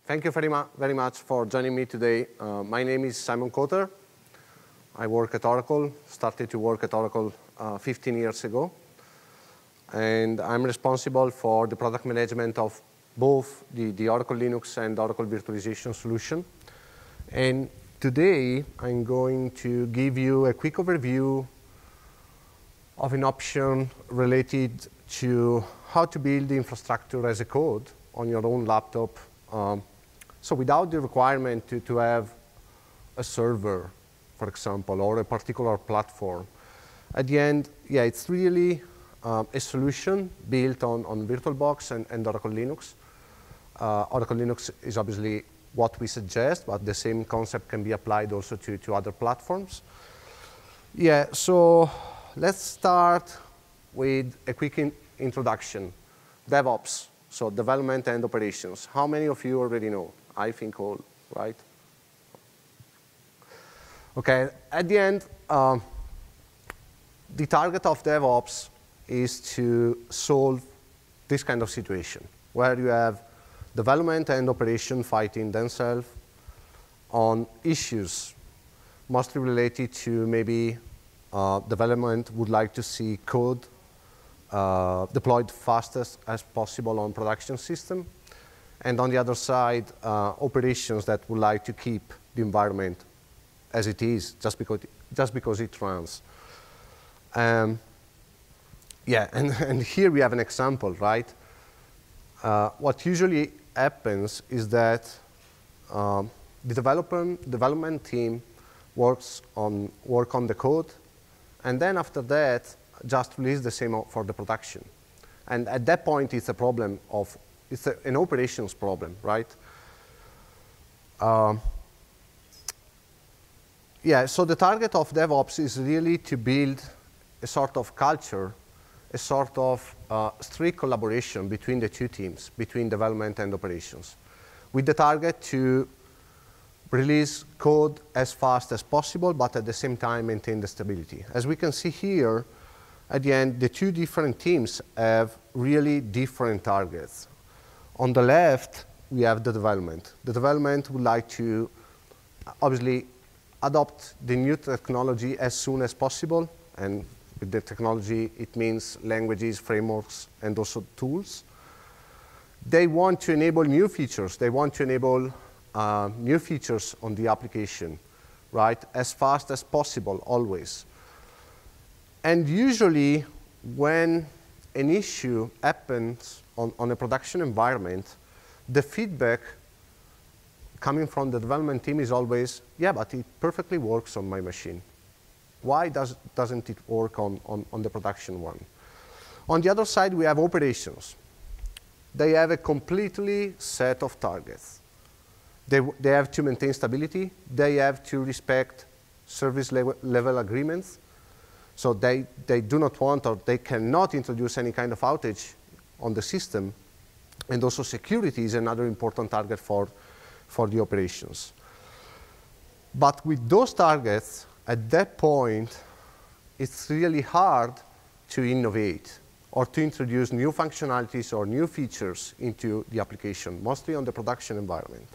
Thank you very much for joining me today. My name is Simon Coter. I work at Oracle, started to work at Oracle 15 years ago. And I'm responsible for the product management of both the Oracle Linux and Oracle Virtualization solution. And today, I'm going to give you a quick overview of an option related to how to build the infrastructure as a code on your own laptop. So without the requirement to have a server, for example, or a particular platform. At the end, yeah, it's really a solution built on VirtualBox and Oracle Linux. Oracle Linux is obviously what we suggest, but the same concept can be applied also to other platforms. Yeah, so let's start with a quick introduction. DevOps, so development and operations. How many of you already know? I think all, right? Okay, at the end, the target of DevOps is to solve this kind of situation, where you have development and operation fighting themselves on issues mostly related to maybe development would like to see code deployed fastest as possible on production system. And on the other side, operations that would like to keep the environment as it is, just because it runs. Yeah, and here we have an example, right? What usually happens is that the development team work on the code, and then after that, just release the same for the production. And at that point, it's a problem of it's an operations problem, right? Yeah, so the target of DevOps is really to build a sort of culture, a sort of strict collaboration between the two teams, between development and operations, with the target to release code as fast as possible, but at the same time maintain the stability. As we can see here, at the end, the two different teams have really different targets. On the left, we have the development. The development would like to obviously adopt the new technology as soon as possible. And with the technology, it means languages, frameworks, and also tools. They want to enable new features. They want to enable new features on the application, right, as fast as possible, always. And usually, when an issue happens on a production environment, the feedback coming from the development team is always, yeah, but it perfectly works on my machine. Why doesn't it work on the production one? On the other side, we have operations. They have a completely set of targets. They have to maintain stability. They have to respect service level agreements. So they do not want or they cannot introduce any kind of outage on the system. And also security is another important target for the operations. But with those targets, at that point, it's really hard to innovate or to introduce new functionalities or new features into the application, mostly on the production environment.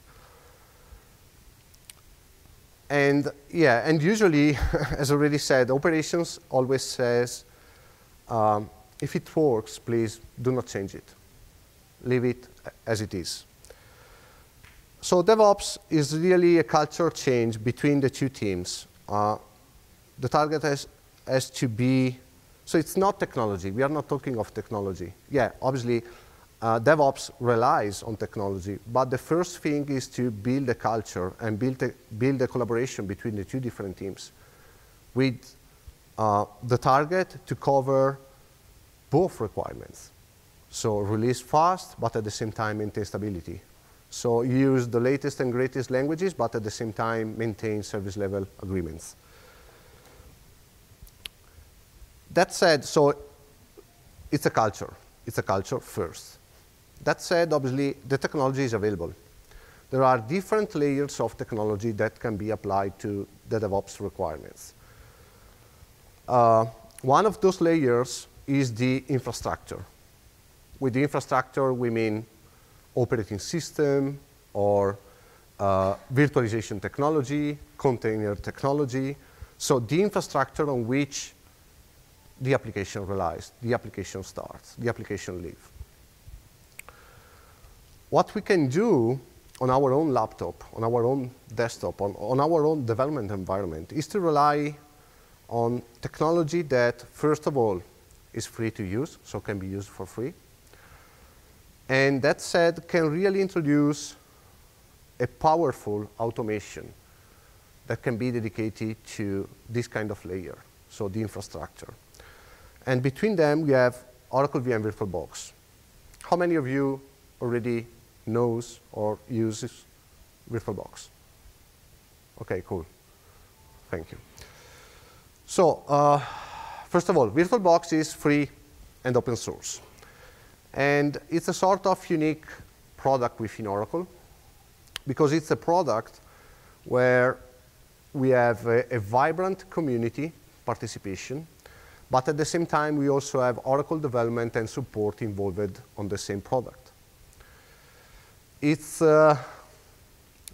And yeah, and usually, as already said, operations always says, if it works, please do not change it. Leave it as it is. So DevOps is really a culture change between the two teams. The target has to be, so it's not technology. We are not talking of technology. Yeah, obviously, DevOps relies on technology, but the first thing is to build a culture and build a collaboration between the two different teams with the target to cover both requirements. So release fast, but at the same time maintain stability. So use the latest and greatest languages, but at the same time maintain service level agreements. That said, so it's a culture. It's a culture first. That said, obviously, the technology is available. There are different layers of technology that can be applied to the DevOps requirements. One of those layers is the infrastructure. With the infrastructure, we mean operating system, or virtualization technology, container technology. So the infrastructure on which the application relies, the application starts, the application lives. What we can do on our own laptop, on our own desktop, on our own development environment is to rely on technology that, first of all, is free to use, so can be used for free. And that said, can really introduce a powerful automation that can be dedicated to this kind of layer, so the infrastructure. And between them, we have Oracle VM VirtualBox. How many of you already knows or uses VirtualBox? OK, cool. Thank you. So first of all, VirtualBox is free and open source. And it's a sort of unique product within Oracle, because it's a product where we have a vibrant community participation, but at the same time, we also have Oracle development and support involved on the same product. It's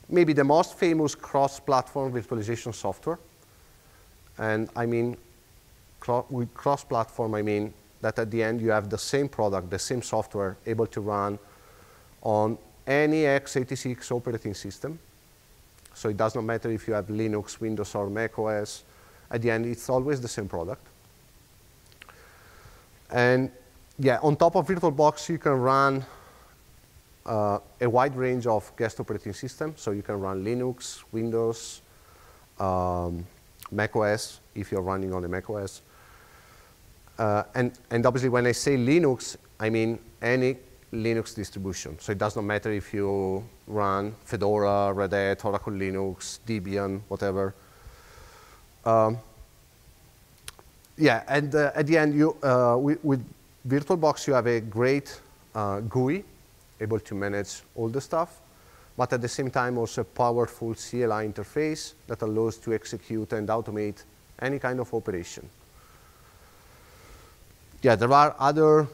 maybe the most famous cross-platform virtualization software. And I mean, with cross-platform, I mean that at the end, you have the same product, the same software, able to run on any x86 operating system. So it does not matter if you have Linux, Windows, or Mac OS. At the end, it's always the same product. And yeah, on top of VirtualBox, you can run a wide range of guest operating systems. So you can run Linux, Windows, Mac OS, if you're running on a Mac OS. And obviously, when I say Linux, I mean any Linux distribution. So it does not matter if you run Fedora, Red Hat, Oracle Linux, Debian, whatever. Yeah, and at the end, with VirtualBox, you have a great GUI, able to manage all the stuff, but at the same time, also a powerful CLI interface that allows to execute and automate any kind of operation. Yeah, there are other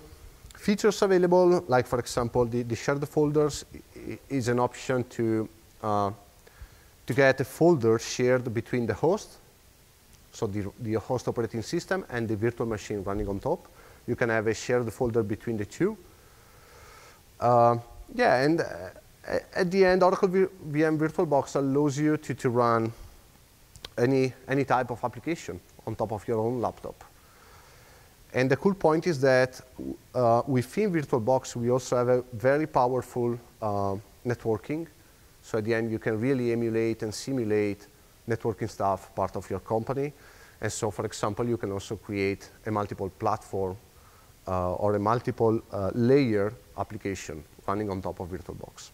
features available, like, for example, the shared folders is an option to get a folder shared between the host, so the host operating system, and the virtual machine running on top. You can have a shared folder between the two. Yeah, and at the end, Oracle VM VirtualBox allows you to run any type of application on top of your own laptop. And the cool point is that within VirtualBox, we also have a very powerful networking. So at the end, you can really emulate and simulate networking stuff part of your company. And so, for example, you can also create a multiple platform or a multiple layer application running on top of VirtualBox.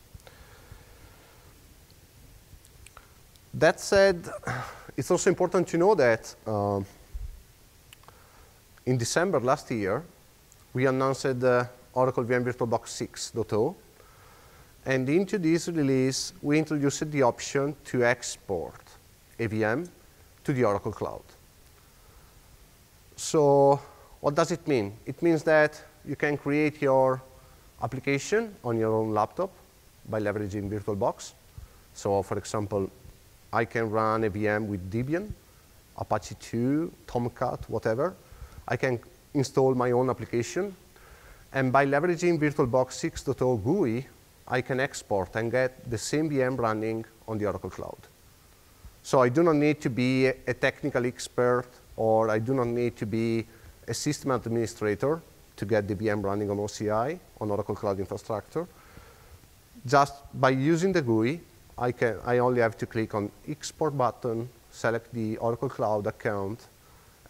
That said, it's also important to know that in December last year, we announced Oracle VM VirtualBox 6.0. And into this release, we introduced the option to export a VM to the Oracle Cloud. So what does it mean? It means that you can create your application on your own laptop by leveraging VirtualBox. So for example, I can run a VM with Debian, Apache 2, Tomcat, whatever. I can install my own application. And by leveraging VirtualBox 6.0 GUI, I can export and get the same VM running on the Oracle Cloud. So I do not need to be a technical expert, or I do not need to be a system administrator to get the VM running on OCI, on Oracle Cloud Infrastructure. Just by using the GUI, I only have to click on export button, select the Oracle Cloud account,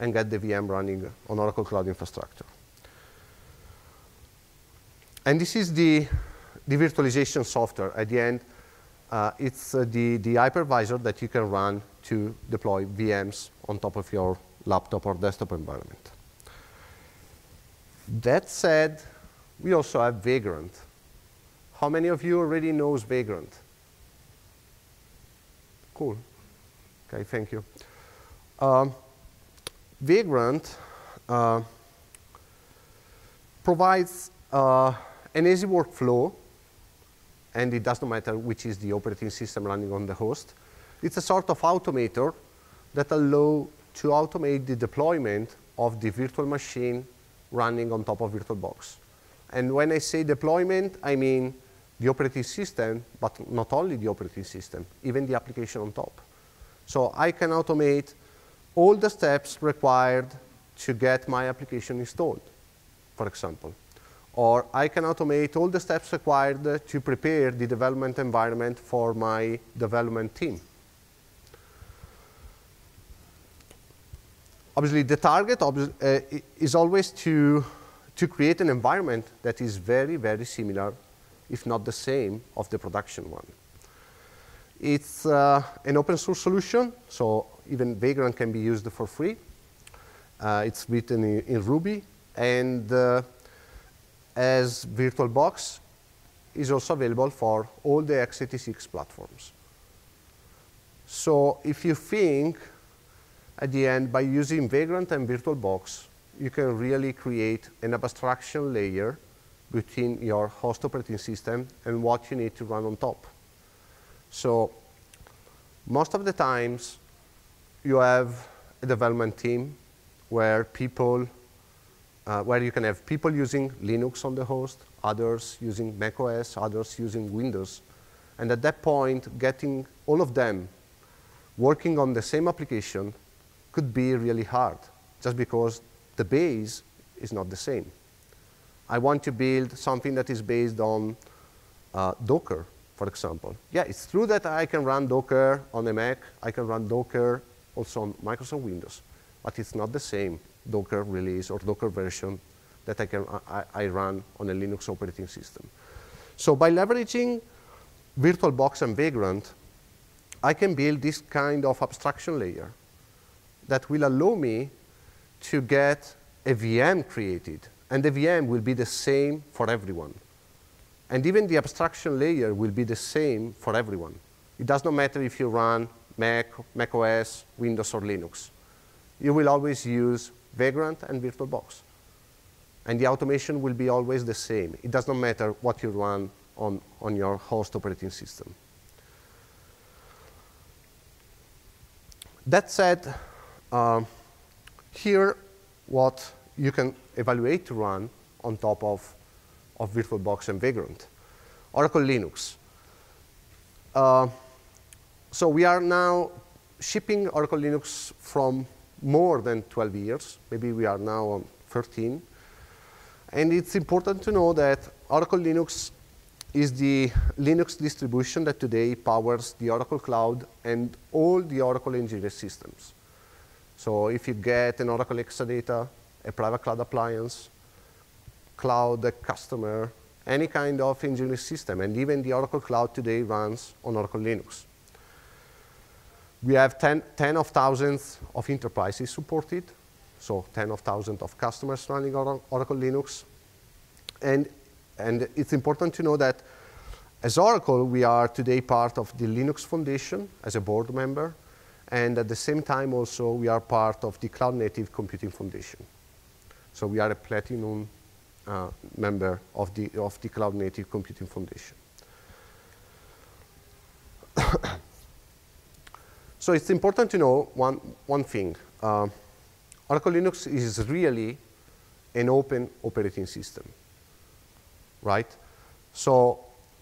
and get the VM running on Oracle Cloud Infrastructure. And this is the virtualization software. At the end, it's the hypervisor that you can run to deploy VMs on top of your laptop or desktop environment. That said, we also have Vagrant. How many of you already knows Vagrant? Cool. OK, thank you. Vagrant provides an easy workflow and it does not matter which is the operating system running on the host. It's a sort of automator that allows to automate the deployment of the virtual machine running on top of VirtualBox. And when I say deployment, I mean the operating system, but not only the operating system, even the application on top. So I can automate all the steps required to get my application installed, for example. Or I can automate all the steps required to prepare the development environment for my development team. Obviously, the target is always to create an environment that is very, very similar, if not the same, of the production one. It's an open source solution, so even Vagrant can be used for free. It's written in Ruby, and as VirtualBox is also available for all the x86 platforms. So if you think, at the end, by using Vagrant and VirtualBox, you can really create an abstraction layer between your host operating system and what you need to run on top. So most of the times, you have a development team where where you can have people using Linux on the host, others using macOS, others using Windows. And at that point, getting all of them working on the same application could be really hard, just because the base is not the same. I want to build something that is based on Docker, for example. Yeah, it's true that I can run Docker on a Mac. I can run Docker also on Microsoft Windows. But it's not the same Docker release or Docker version that I run on a Linux operating system. So by leveraging VirtualBox and Vagrant, I can build this kind of abstraction layer that will allow me to get a VM created. And the VM will be the same for everyone. And even the abstraction layer will be the same for everyone. It does not matter if you run Mac, macOS, Windows, or Linux. You will always use Vagrant and VirtualBox. And the automation will be always the same. It does not matter what you run on your host operating system. That said, here what you can evaluate to run on top of VirtualBox and Vagrant. Oracle Linux. So we are now shipping Oracle Linux from more than 12 years. Maybe we are now on 13. And it's important to know that Oracle Linux is the Linux distribution that today powers the Oracle Cloud and all the Oracle engineering systems. So if you get an Oracle Exadata, a private cloud appliance, cloud, a customer, any kind of engineering system, and even the Oracle Cloud today runs on Oracle Linux. We have 10 of thousands of enterprises supported, so 10 of thousands of customers running Oracle Linux. And it's important to know that as Oracle, we are today part of the Linux Foundation as a board member, and at the same time also we are part of the Cloud Native Computing Foundation. So we are a platinum member of the Cloud Native Computing Foundation. So it's important to know one thing. Oracle Linux is really an open operating system, right? So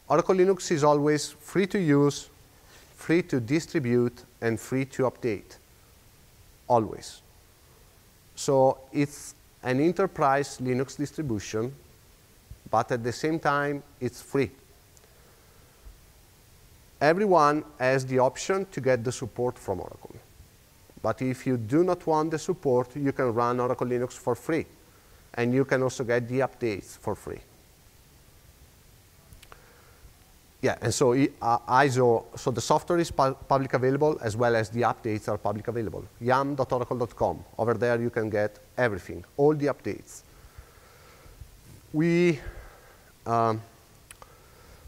Oracle Linux is always free to use, free to distribute, and free to update, always. So it's an enterprise Linux distribution, but at the same time, it's free. Everyone has the option to get the support from Oracle. But if you do not want the support, you can run Oracle Linux for free. And you can also get the updates for free. Yeah, and so so the software is public available, as well as the updates are public available. yam.oracle.com. Over there, you can get everything, all the updates.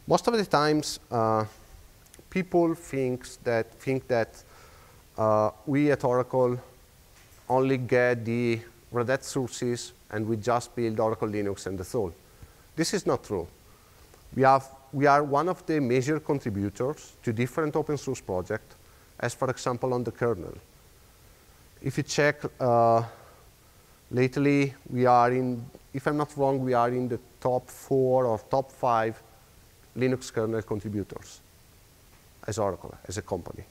Most of the times, people think that we at Oracle only get the Red Hat sources and we just build Oracle Linux and that's all. This is not true. We are one of the major contributors to different open source projects, as for example on the kernel. If you check, lately we are in, if I'm not wrong, we are in the top 4 or top 5 Linux kernel contributors as Oracle, as a company.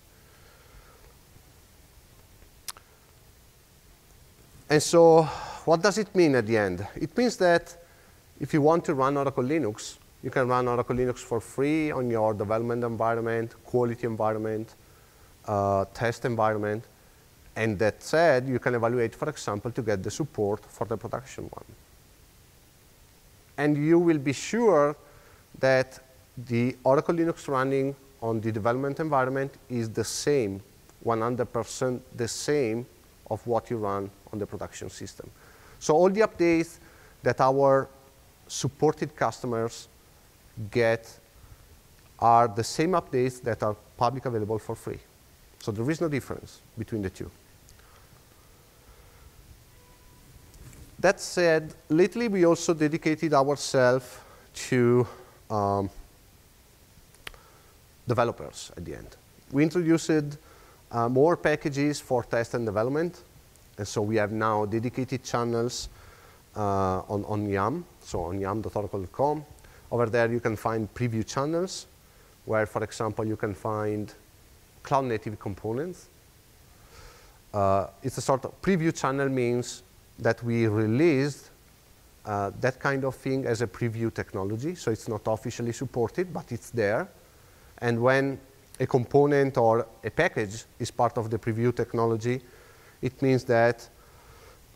And so what does it mean at the end? It means that if you want to run Oracle Linux, you can run Oracle Linux for free on your development environment, quality environment, test environment. And that said, you can evaluate, for example, to get the support for the production one. And you will be sure that the Oracle Linux running on the development environment is the same, 100% the same of what you run on the production system. So all the updates that our supported customers get are the same updates that are publicly available for free. So there is no difference between the two. That said, lately we also dedicated ourselves to developers at the end. We introduced more packages for test and development. And so we have now dedicated channels on YAM, so on yam.oracle.com. Over there you can find preview channels, where, for example, you can find cloud-native components. It's a sort of preview channel means that we released that kind of thing as a preview technology. So it's not officially supported, but it's there. And when a component or a package is part of the preview technology, it means that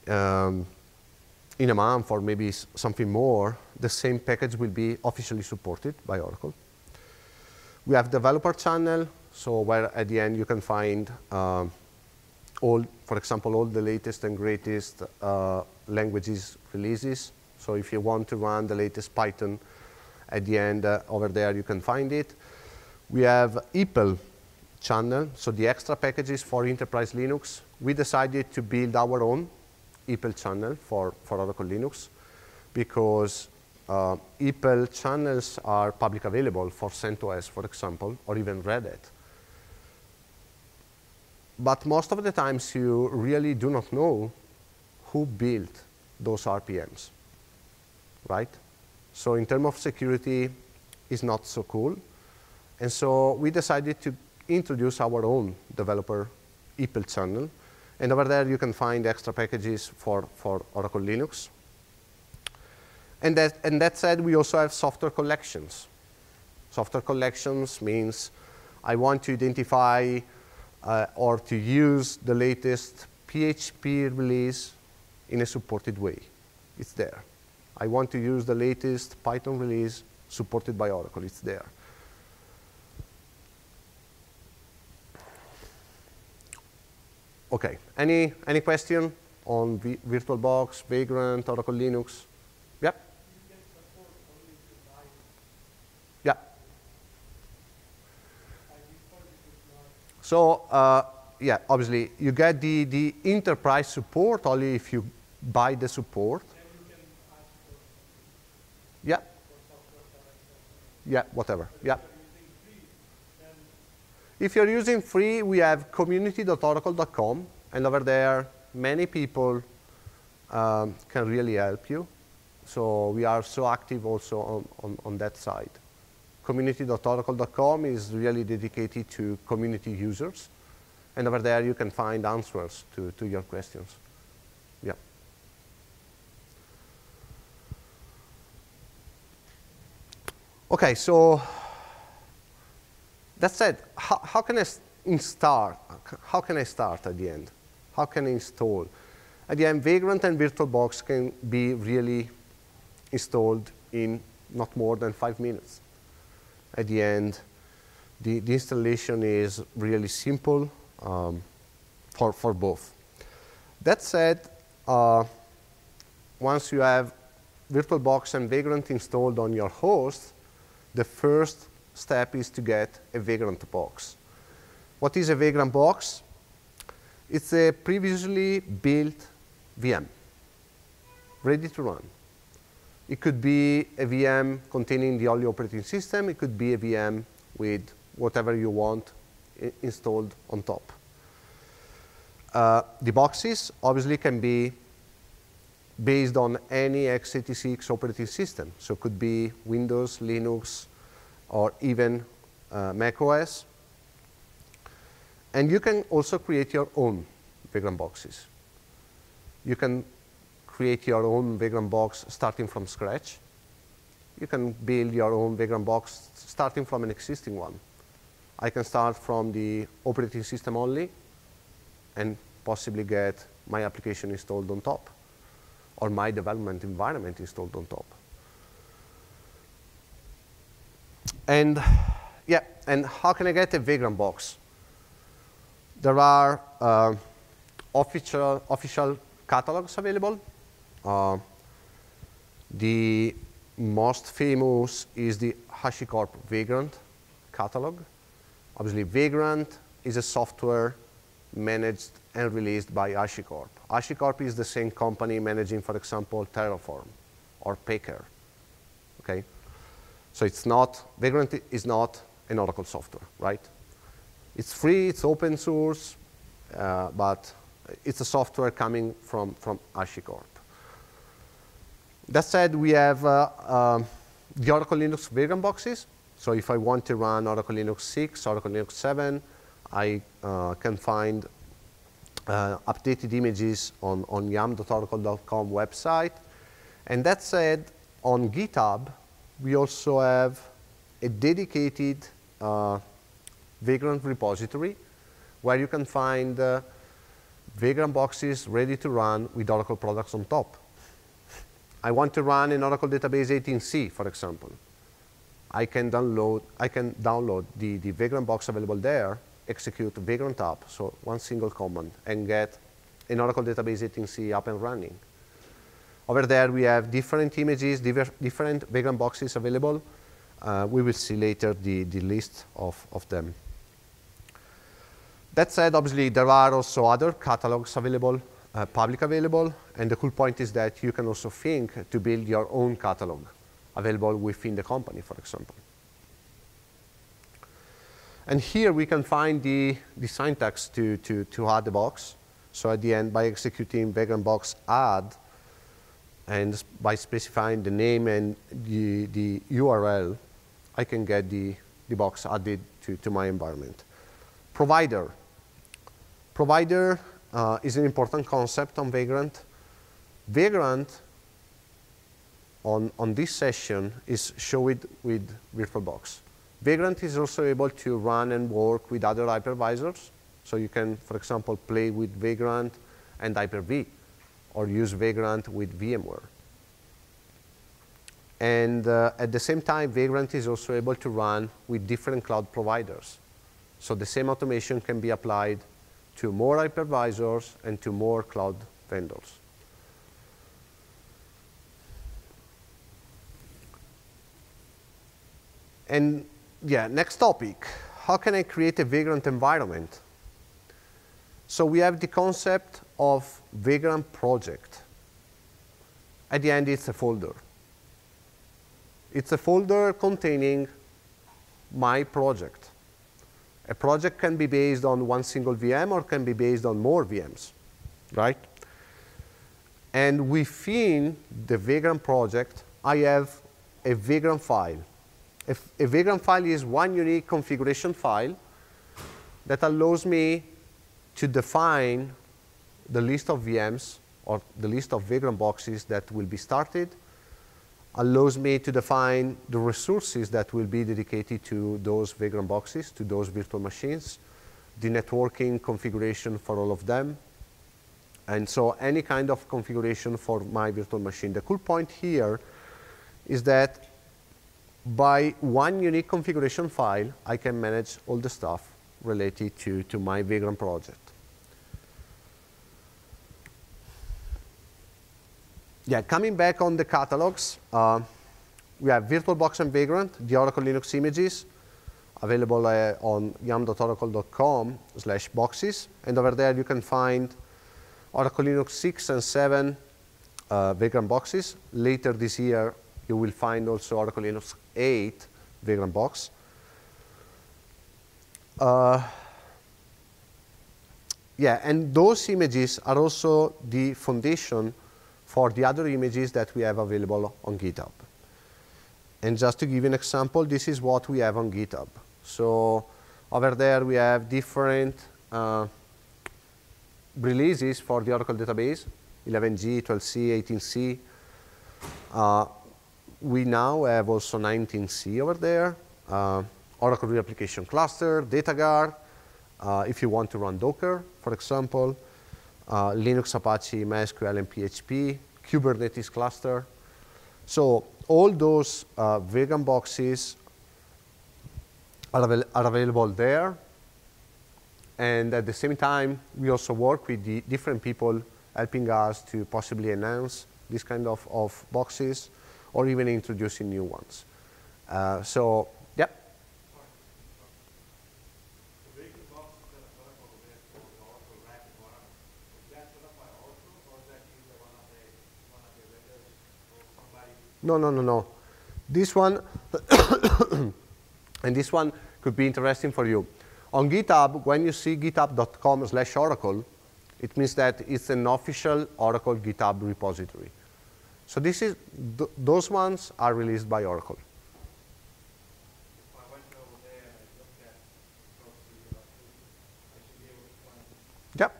in a month or maybe something more, the same package will be officially supported by Oracle. We have developer channel, so where at the end you can find for example, all the latest and greatest languages releases. So if you want to run the latest Python, at the end over there you can find it. We have EPEL channel, so the extra packages for enterprise Linux. We decided to build our own EPEL channel for Oracle Linux because EPEL channels are public available for CentOS, for example, or even Red Hat. But most of the times you really do not know who built those RPMs, right? So in terms of security, it's not so cool. And so we decided to introduce our own developer EPEL channel. And over there you can find extra packages for Oracle Linux. And that said, we also have software collections. Software collections means I want to identify or to use the latest PHP release in a supported way. It's there. I want to use the latest Python release supported by Oracle. It's there. Okay, any question on VirtualBox, Vagrant, Oracle Linux? Yep. Yeah. So yeah, obviously you get the enterprise support only if you buy the support. Yeah. Yeah, whatever. Yeah. If you're using free, we have community.oracle.com, and over there, many people can really help you. So we are so active also on that side. Community.oracle.com is really dedicated to community users, and over there you can find answers to your questions. Yeah. Okay, so that said, how can I start? How can I start at the end? How can I install? At the end, Vagrant and VirtualBox can be really installed in not more than 5 minutes. At the end, the installation is really simple for both. That said, once you have VirtualBox and Vagrant installed on your host, the first step is to get a Vagrant box. What is a Vagrant box? It's a previously built VM, ready to run. It could be a VM containing the only operating system. It could be a VM with whatever you want installed on top. The boxes obviously can be based on any x86 operating system. So it could be Windows, Linux, or even Mac OS. And you can also create your own Vagrant boxes. You can create your own Vagrant box starting from scratch. You can build your own Vagrant box starting from an existing one. I can start from the operating system only and possibly get my application installed on top or my development environment installed on top. And yeah, and how can I get a Vagrant box? There are official catalogs available. The most famous is the HashiCorp Vagrant catalog. Obviously, Vagrant is a software managed and released by HashiCorp. HashiCorp is the same company managing, for example, Terraform or Packer. Okay, so it's not Vagrant is not an Oracle software, right? It's free, it's open source, but it's a software coming from HashiCorp. That said, we have the Oracle Linux Vagrant boxes. So if I want to run Oracle Linux 6, Oracle Linux 7, I can find updated images on yam.oracle.com website. And that said, on GitHub, we also have a dedicated Vagrant repository where you can find Vagrant boxes ready to run with Oracle products on top. I want to run an Oracle database 18c, for example. I can download the Vagrant box available there, execute Vagrant app, so one single command, and get an Oracle database 18c up and running. Over there, we have different images, different Vagrant boxes available. We will see later the list of them. That said, obviously, there are also other catalogs available, public available, and the cool point is that you can also think to build your own catalog available within the company, for example. And here we can find the syntax to add the box. So at the end, by executing Vagrant box add, and by specifying the name and the URL, I can get the box added to my environment. Provider. Provider is an important concept on Vagrant. Vagrant, on this session, is shown with VirtualBox. Vagrant is also able to run and work with other hypervisors. So you can, for example, play with Vagrant and Hyper-V, or use Vagrant with VMware. And at the same time, Vagrant is also able to run with different cloud providers. So the same automation can be applied to more hypervisors and to more cloud vendors. And yeah, next topic, how can I create a Vagrant environment? So we have the concept of Vagrant project. At the end, it's a folder. It's a folder containing my project. A project can be based on one single VM or can be based on more VMs, right? And within the Vagrant project, I have a Vagrant file. A Vagrant file is one unique configuration file that allows me to define the list of VMs or the list of Vagrant boxes that will be started, allows me to define the resources that will be dedicated to those Vagrant boxes, to those virtual machines, the networking configuration for all of them, and so any kind of configuration for my virtual machine. The cool point here is that by one unique configuration file, I can manage all the stuff related to my Vagrant project. Yeah, coming back on the catalogs, we have VirtualBox and Vagrant, the Oracle Linux images, available on yam.oracle.com/boxes. And over there, you can find Oracle Linux 6 and 7 Vagrant boxes. Later this year, you will find also Oracle Linux 8 Vagrant Box. Yeah, and those images are also the foundation for the other images that we have available on GitHub. And just to give you an example, this is what we have on GitHub. So over there, we have different releases for the Oracle database, 11G, 12C, 18C. We now have also 19C over there, Oracle Real Application Cluster, Data Guard, if you want to run Docker, for example, Linux, Apache, MySQL, and PHP, Kubernetes cluster. So all those Vagrant boxes are available there. And at the same time, we also work with the different people helping us to possibly enhance this kind of boxes or even introducing new ones. So, yeah. The Vagrant Box is set up over there for the Oracle Vagrant Box. Is that set up by Oracle, or is that either one of the vendors or somebody? No. This one, and this one could be interesting for you. On GitHub, when you see github.com/Oracle, it means that it's an official Oracle GitHub repository. So this is those ones are released by Oracle. If I went over there and I looked at I should be able to find. Yep.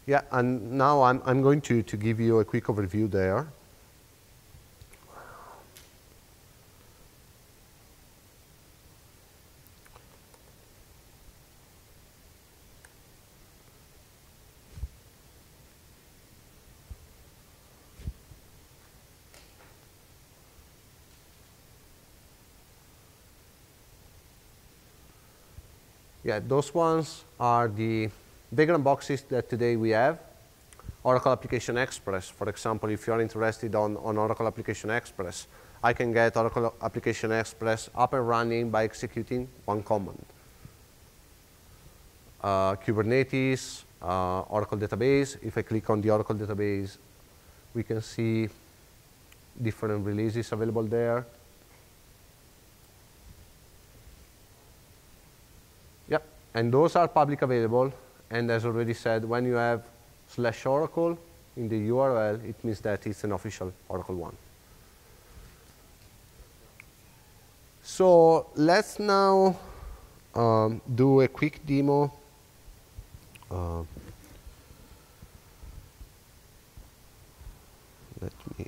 Yeah, and now I'm going to give you a quick overview there. Yeah, those ones are the Vagrant boxes that today we have. Oracle Application Express, for example, if you're interested on Oracle Application Express, I can get Oracle Application Express up and running by executing one command. Kubernetes, Oracle database. If I click on the Oracle database, we can see different releases available there. Yep, and those are public available. And as already said, when you have /Oracle in the URL, it means that it's an official Oracle one. So let's now do a quick demo. Let me.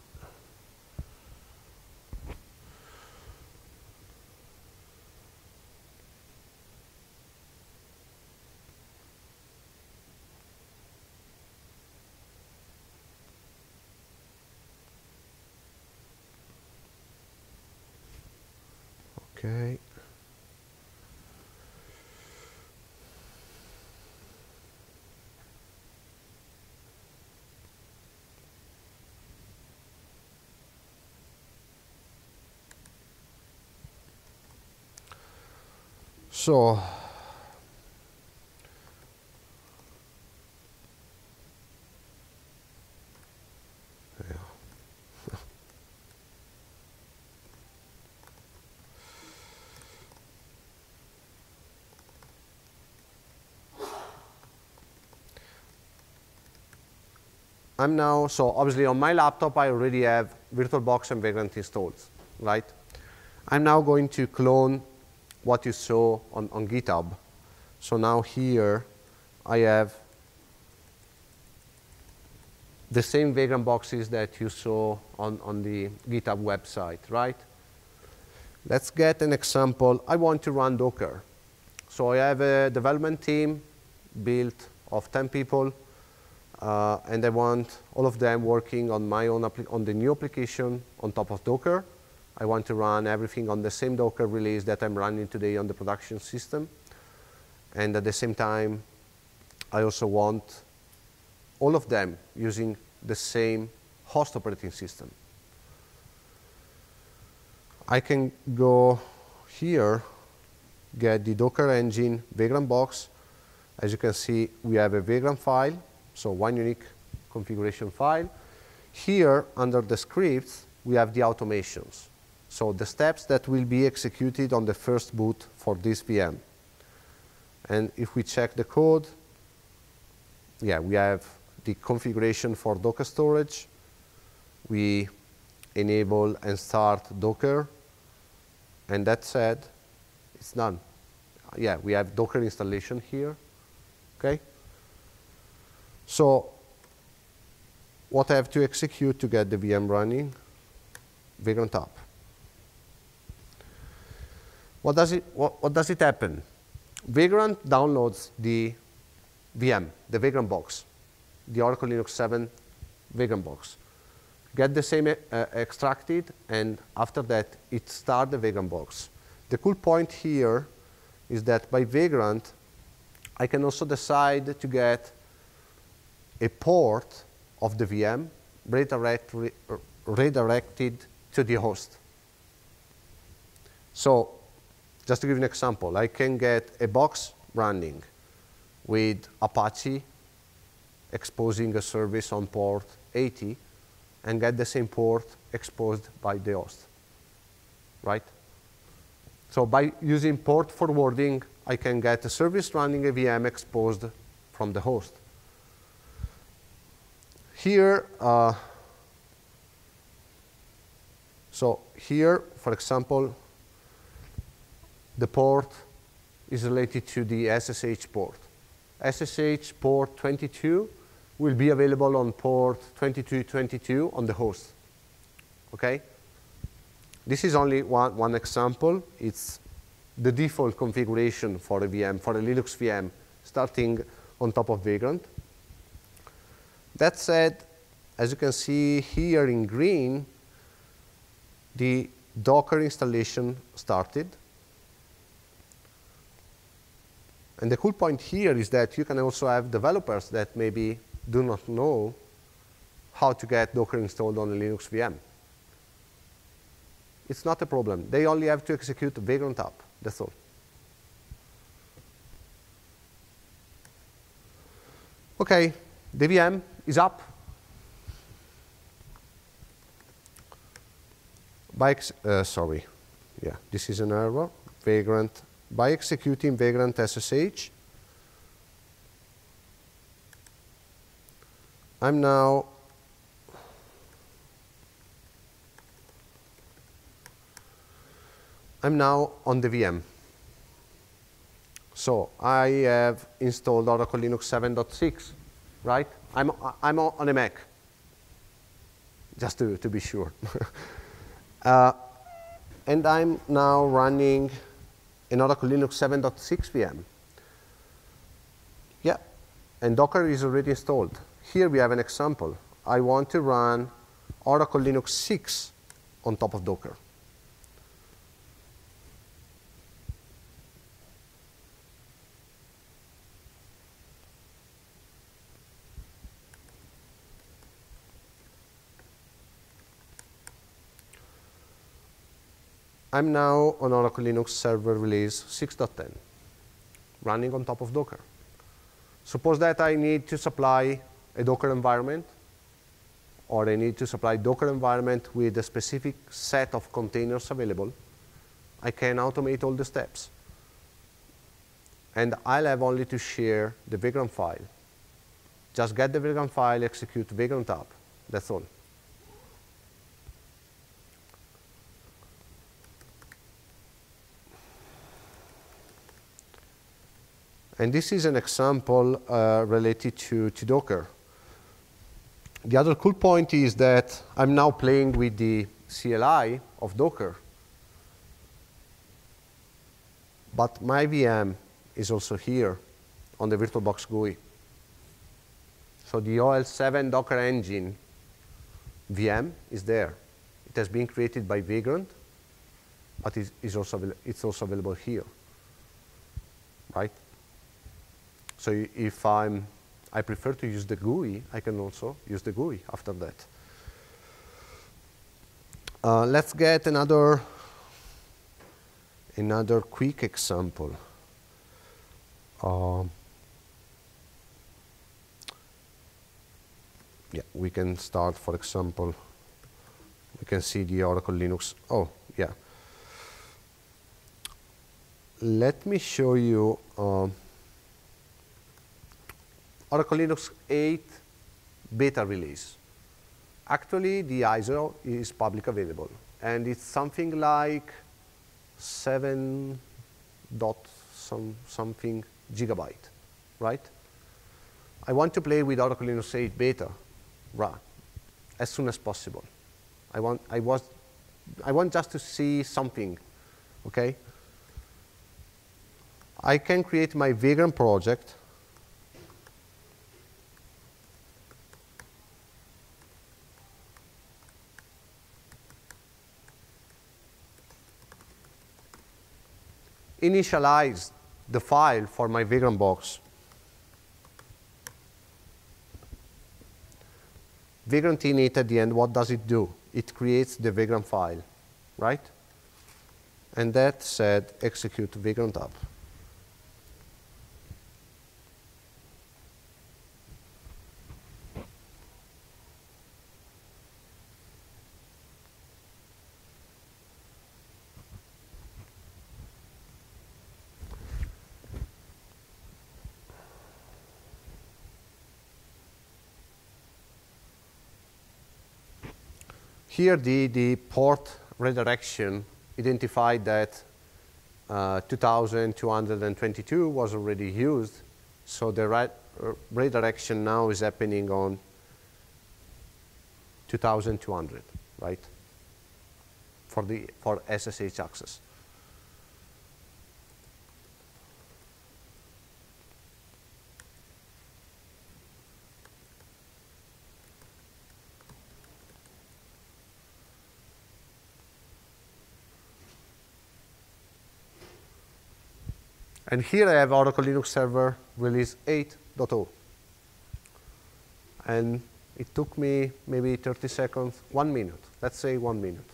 Okay. So, yeah. I'm now, so obviously on my laptop, I already have VirtualBox and Vagrant installed, right? I'm now going to clone what you saw on GitHub. So now here, I have the same Vagrant boxes that you saw on the GitHub website, right? Let's get an example. I want to run Docker. So I have a development team built of 10 people. And I want all of them working on my own on the new application on top of Docker. I want to run everything on the same Docker release that I'm running today on the production system. And at the same time, I also want all of them using the same host operating system. I can go here, get the Docker engine Vagrant box. As you can see, we have a Vagrant file. So one unique configuration file. Here, under the scripts, we have the automations. So the steps that will be executed on the first boot for this VM. And if we check the code, yeah, we have the configuration for Docker storage. We enable and start Docker. And that said, it's done. Yeah, we have Docker installation here. Okay? So what I have to execute to get the VM running? Vagrant app. What does it happen? Vagrant downloads the VM, the Vagrant Box, the Oracle Linux 7 Vagrant Box. Get the same extracted, and after that, it starts the Vagrant Box. The cool point here is that by Vagrant, I can also decide to get a port of the VM redirected to the host. So just to give you an example, I can get a box running with Apache exposing a service on port 80 and get the same port exposed by the host, right? So by using port forwarding, I can get a service running a VM exposed from the host. Here, so here, for example, the port is related to the SSH port. SSH port 22 will be available on port 2222 on the host. Okay? This is only one example. It's the default configuration for a VM, for a Linux VM, starting on top of Vagrant. That said, as you can see here in green, the Docker installation started. And the cool point here is that you can also have developers that maybe do not know how to get Docker installed on a Linux VM. It's not a problem. They only have to execute Vagrant app. That's all. OK, the VM is up. Sorry. Yeah, this is an error. Vagrant. By executing Vagrant SSH, I'm now on the VM. So I have installed Oracle Linux 7.6, right? I'm on a Mac, just to be sure. And I'm now running an Oracle Linux 7.6 VM. Yeah, and Docker is already installed. Here we have an example. I want to run Oracle Linux 6 on top of Docker. I'm now on Oracle Linux Server Release 6.10, running on top of Docker. Suppose that I need to supply a Docker environment, or I need to supply Docker environment with a specific set of containers available. I can automate all the steps. And I'll have only to share the Vagrant file. Just get the Vagrant file, execute Vagrant app. That's all. And this is an example related to Docker. The other cool point is that I'm now playing with the CLI of Docker. But my VM is also here on the VirtualBox GUI. So the OL7 Docker engine VM is there. It has been created by Vagrant, but it's also available here, right? So if I prefer to use the GUI, I can also use the GUI after that. Let's get another quick example. Yeah, we can start, for example, we can see the Oracle Linux. Oh, yeah. Let me show you Oracle Linux 8 beta release. Actually, the ISO is public available, and it's something like 7 dot something gigabyte, right? I want to play with Oracle Linux 8 beta as soon as possible. I want just to see something, okay? I can create my Vagrant project. Initialize the file for my Vagrant box. Vagrant init at the end, what does it do? It creates the Vagrant file, right? And that said, execute Vagrant app. Here, the port redirection identified that 2222 was already used, so the redirection now is happening on 2200, right? For SSH access. And here I have Oracle Linux Server release 8.0. And it took me maybe 30 seconds, 1 minute. Let's say 1 minute.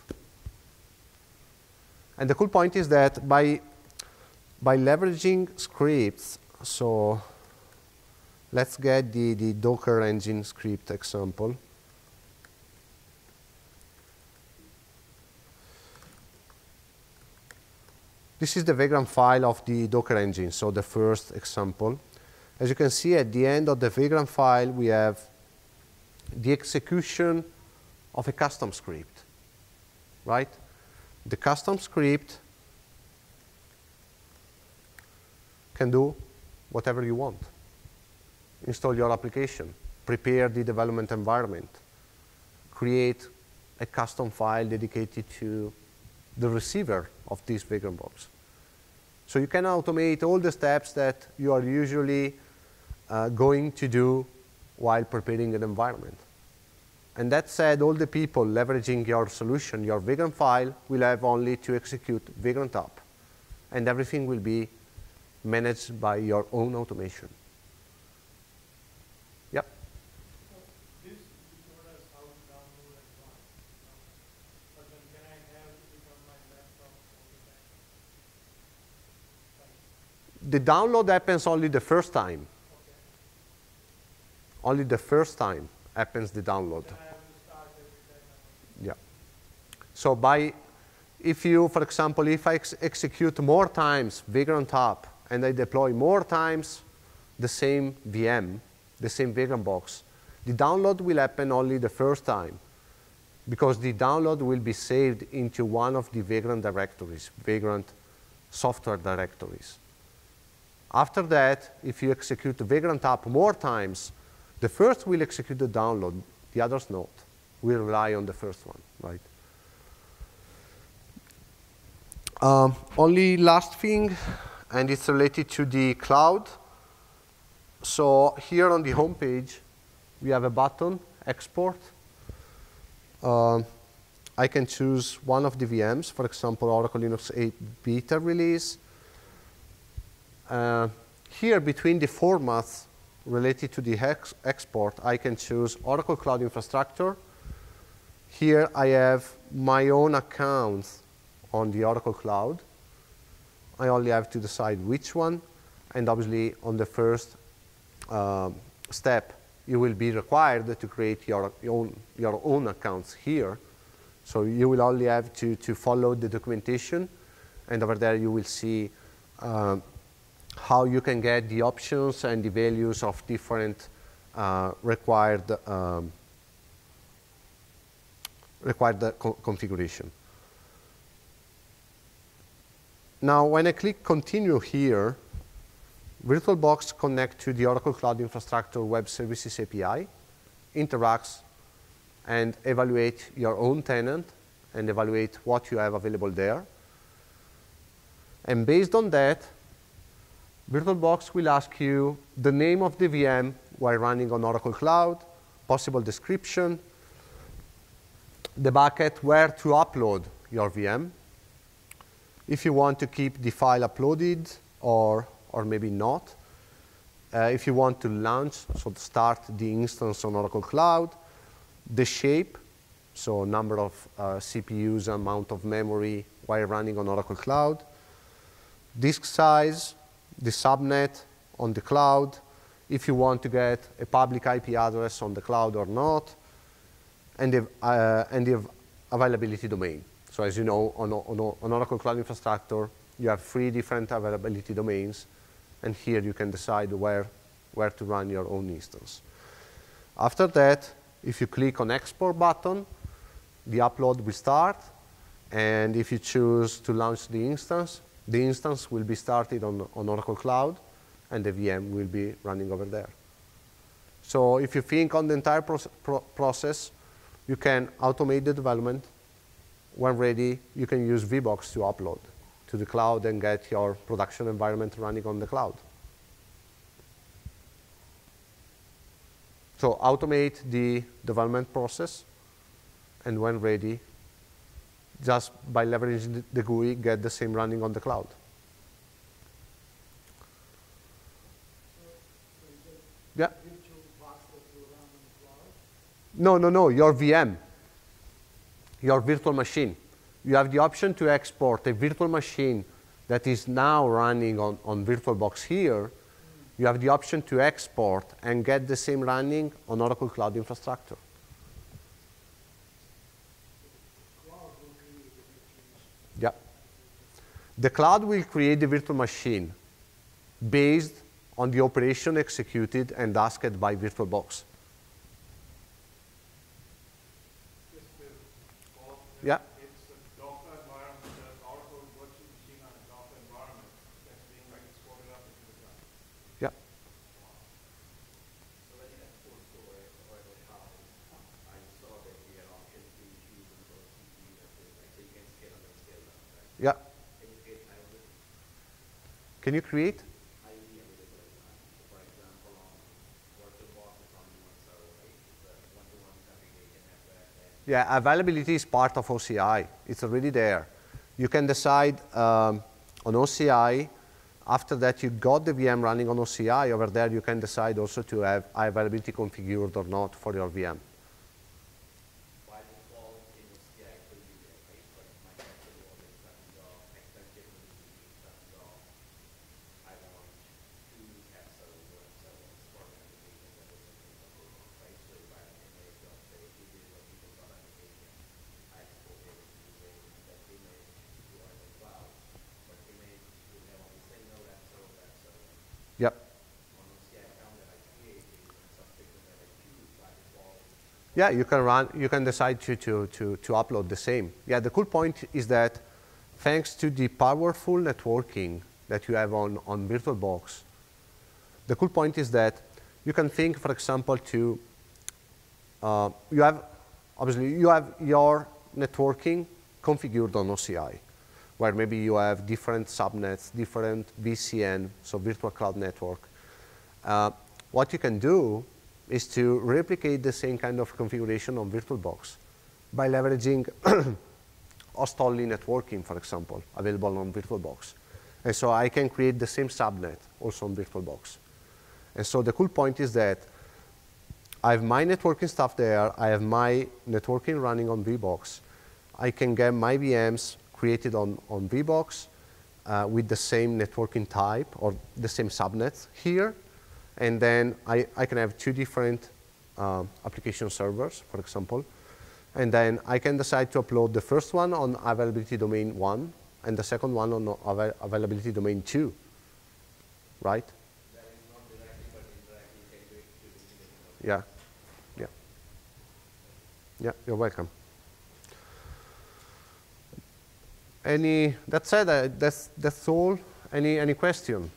And the cool point is that by leveraging scripts, so let's get the Docker engine script example. This is the Vagrant file of the Docker engine, so the first example. As you can see, at the end of the Vagrant file, we have the execution of a custom script, right? The custom script can do whatever you want. Install your application, prepare the development environment, create a custom file dedicated to the receiver of this Vagrant box. So you can automate all the steps that you are usually going to do while preparing an environment. And that said, all the people leveraging your solution, your Vagrant file, will have only to execute Vagrant app. And everything will be managed by your own automation. Yep. This showed us how to download and run. But then can I have it on my laptop all the time? The download happens only the first time. Okay. Only the first time happens the download. Then I have to start every time. Yeah. So if you, for example, if I execute more times Vagrant app and I deploy more times the same VM, the same Vagrant box, the download will happen only the first time because the download will be saved into one of the Vagrant directories, Vagrant software directories. After that, if you execute the Vagrant app more times, the first will execute the download, the others not. We rely on the first one, right? Only last thing, and it's related to the cloud. So here on the home page, we have a button, export. I can choose one of the VMs, for example, Oracle Linux 8 beta release. Here, between the formats related to the export, I can choose Oracle Cloud Infrastructure. Here, I have my own account on the Oracle Cloud. I only have to decide which one. And obviously, on the first step, you will be required to create your own accounts here. So you will only have to follow the documentation, and over there you will see how you can get the options and the values of different required configuration. Now, when I click Continue here, VirtualBox connects to the Oracle Cloud Infrastructure Web Services API, interacts, and evaluate your own tenant, and evaluate what you have available there. And based on that, VirtualBox will ask you the name of the VM while running on Oracle Cloud, possible description, the bucket where to upload your VM, if you want to keep the file uploaded or maybe not, if you want to launch, so to start the instance on Oracle Cloud, the shape, so number of CPUs, amount of memory while running on Oracle Cloud, disk size, the subnet on the cloud, if you want to get a public IP address on the cloud or not, and the availability domain. So as you know, on Oracle Cloud Infrastructure, you have 3 different availability domains, and here you can decide where to run your own instance. After that, if you click on Export button, the upload will start, and if you choose to launch the instance will be started on Oracle Cloud, and the VM will be running over there. So if you think on the entire process, you can automate the development. When ready, you can use VBox to upload to the cloud and get your production environment running on the cloud. So automate the development process, and when ready, just by leveraging the GUI, get the same running on the cloud. Yeah? No, your VM, your virtual machine. You have the option to export a virtual machine that is now running on VirtualBox here. You have the option to export and get the same running on Oracle Cloud Infrastructure. Yeah. The cloud will create the virtual machine based on the operation executed and asked by VirtualBox. Yeah. It's a Docker environment, the Oracle virtual machine on a Docker environment that's being exported up into the cloud. Yeah. So when you export to Oracle Cloud, I saw that you had option to choose the CPU, so you can scale up and scale down, right? Yeah. Can you create hybrid? Can you create? Highly available. So for example, on VirtualBox, it's only one server, right? It's a one-to-one configuration as well. Yeah, availability is part of OCI. It's already there. You can decide on OCI. After that, you got the VM running on OCI. Over there, you can decide also to have availability configured or not for your VM. By default, in OCI, it will be there, right? But my question was in terms of extensibility, in terms of I want to have servers for applications that is something right? So if I have an image of, say, images of people's application, I export it using that image to Oracle Cloud, but image will have only single that server. Yep. On OCI account that I create, and subscription that I choose by default. Yeah, you can run. You can decide to upload the same. Yeah, the cool point is that thanks to the powerful networking that you have on VirtualBox, the cool point is that you can think, for example, you have your networking configured on OCI, where maybe you have different subnets, different VCN, so virtual cloud network. What you can do is to replicate the same kind of configuration on VirtualBox by leveraging host-only networking, for example, available on VirtualBox. And so I can create the same subnet also on VirtualBox. And so the cool point is that I have my networking stuff there. I have my networking running on VBox. I can get my VMs created on VBox with the same networking type or the same subnets here. And then I can have 2 different application servers, for example. And then I can decide to upload the first one on availability domain 1 and the second one on availability domain 2, right? That is not directly, but indirectly can do it to Yeah, yeah. Yeah, you're welcome. That said, that's all. Any question?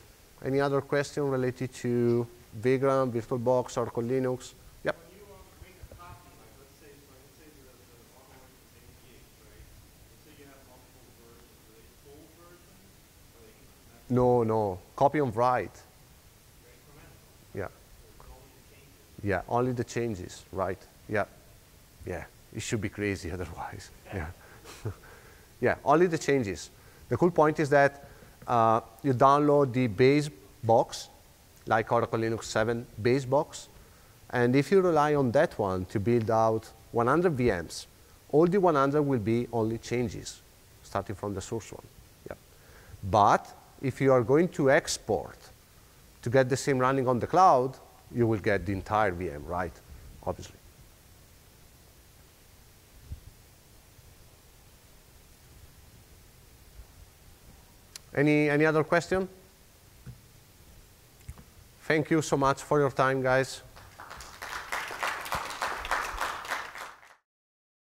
Any other question related to Vagrant, VirtualBox, Oracle Linux? Yep. When you make a copy, like let's say the ongoing contains gigs, right? Let's say you have multiple versions. Are they full versions? Or are they incremental? No. Copy on write. They're incremental. Yeah. So only the changes. Yeah, only the changes, right. Yeah. Yeah, it should be crazy otherwise. Yeah. Yeah, only the changes. The cool point is that you download the base box, like Oracle Linux 7 base box, and if you rely on that one to build out 100 VMs, all the 100 will be only changes, starting from the source one. Yeah. But if you are going to export to get the same running on the cloud, you will get the entire VM, right? Obviously. Any other question? Thank you so much for your time, guys.